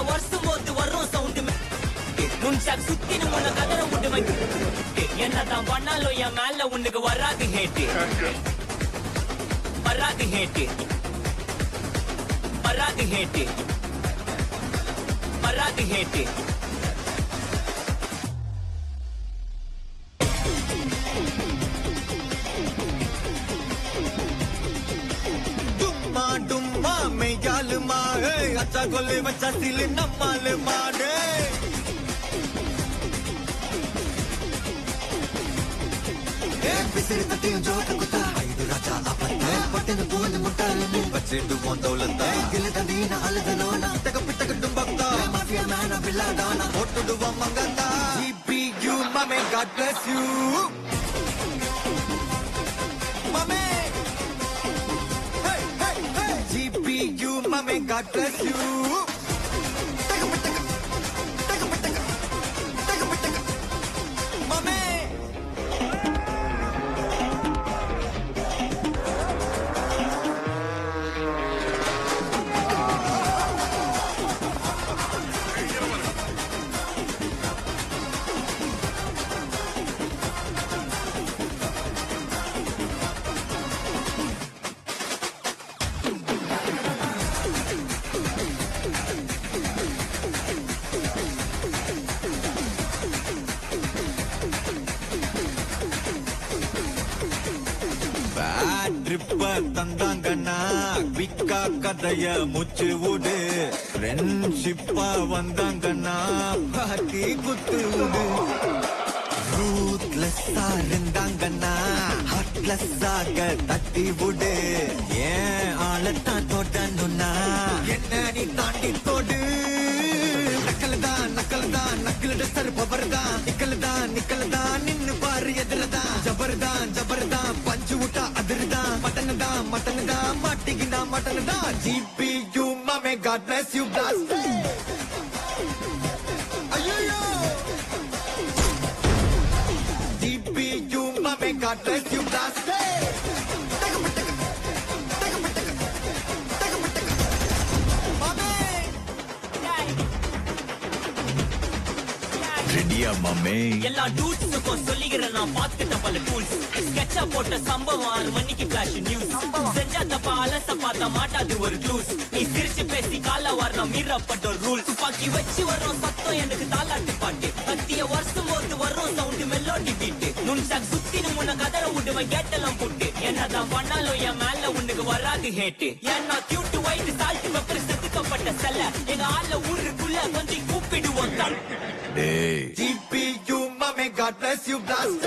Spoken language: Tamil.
வருஷம் போது வரும் சவுண்ட் நுண்சாக் சுத்தினு உன்னை கதற விடுவேன் என்னதான் பண்ணாலும் என் மேல உனக்கு வராது ஹேட்டு வராது ஹேட்டு வராது ஹேட்டு வராது ஹேட்டு டும்மா மெய்யாலுமா அச்சா கொல்லை வச்சா சிலு நம்மாலு மாடு பிசிறு தட்டியும் ஜோட்ட குத்தா ஐது ராஜா அப்பத்த பட்டின பூந்து முட்டாளு வச்சிட்டு போந்தோலத்த கிளி தந்தீன அழுதனோனா தகப்பிட்டகட்டும் பக்தா மாஃபியா மேன பில்லாடானா போட்டுடுவோம் மங்கந்தா GPU மமே God bless you மமே GPU mame God bless you mame ட்ரிப்ப தந்தாங்கன்னா விக்கா கதைய முச்சு விடு ஃப்ரெண்ட்ஷிப்பா வந்தாங்கன்னா பாட்டி குத்து விடு ரூத்லெஸ்ஸா இருந்தாங்கன்னா ஹார்ட்லெஸ்ஸாக தட்டி விடு ஏன் ஆளத்தான் தொடணும்னா என்ன நீ தாண்டி தொடு நக்கல்தான் நக்கலிட சருப்பவர்தான் நிக்கல்தான் நின்னு பாரு எதிரதான் ஜபர்தான் பஞ்சு விட்டா அதிர்தான் மட்டனுதான் மாட்டிக்கினா மட்டனுதான் GPU mame God bless you blast ஐயோ GPU mame God bless you blast ரெடியா மாமே எல்லா டூட்ஸுக்கும் சொல்லிக்கிறேன் நான் பார்த்துட்ட பல டூல்ஸ் ஸ்கெட்சா போட்ட சம்பவம் 6 மணிக்கு ஃபிளாஷ் நியூஸ் செஞ்சா தப்பா அலச பார்த்தா மாட்டாது ஒரு ஜூஸ் நீ சிரிச்சு பேசி கால வரணும் மீறப்பட்ட ரூல் துப்பாக்கி வச்சு வரும் சத்தம் எனக்கு தாலாட்டு பாட்டு கத்திய வருஷம் போது வரும் சவுண்ட் மெலோடி பீட்டு நுண்சாக் சுத்தினு உன்னை கதற விடுவேன் கேட்டெல்லாம் போட்டு என்னதான் பண்ணாலும் என் மேல உனக்கு வராது ஹேட்டு ஏன்னா கியூட் ஒயிட் சால்ட் பெப்பர் செதுக்கப்பட்ட செல்ல எங்க ஆள ஊருக்குள்ள கொஞ்சம் கூப்பிடுவோம் தான் GPU mame God bless you blast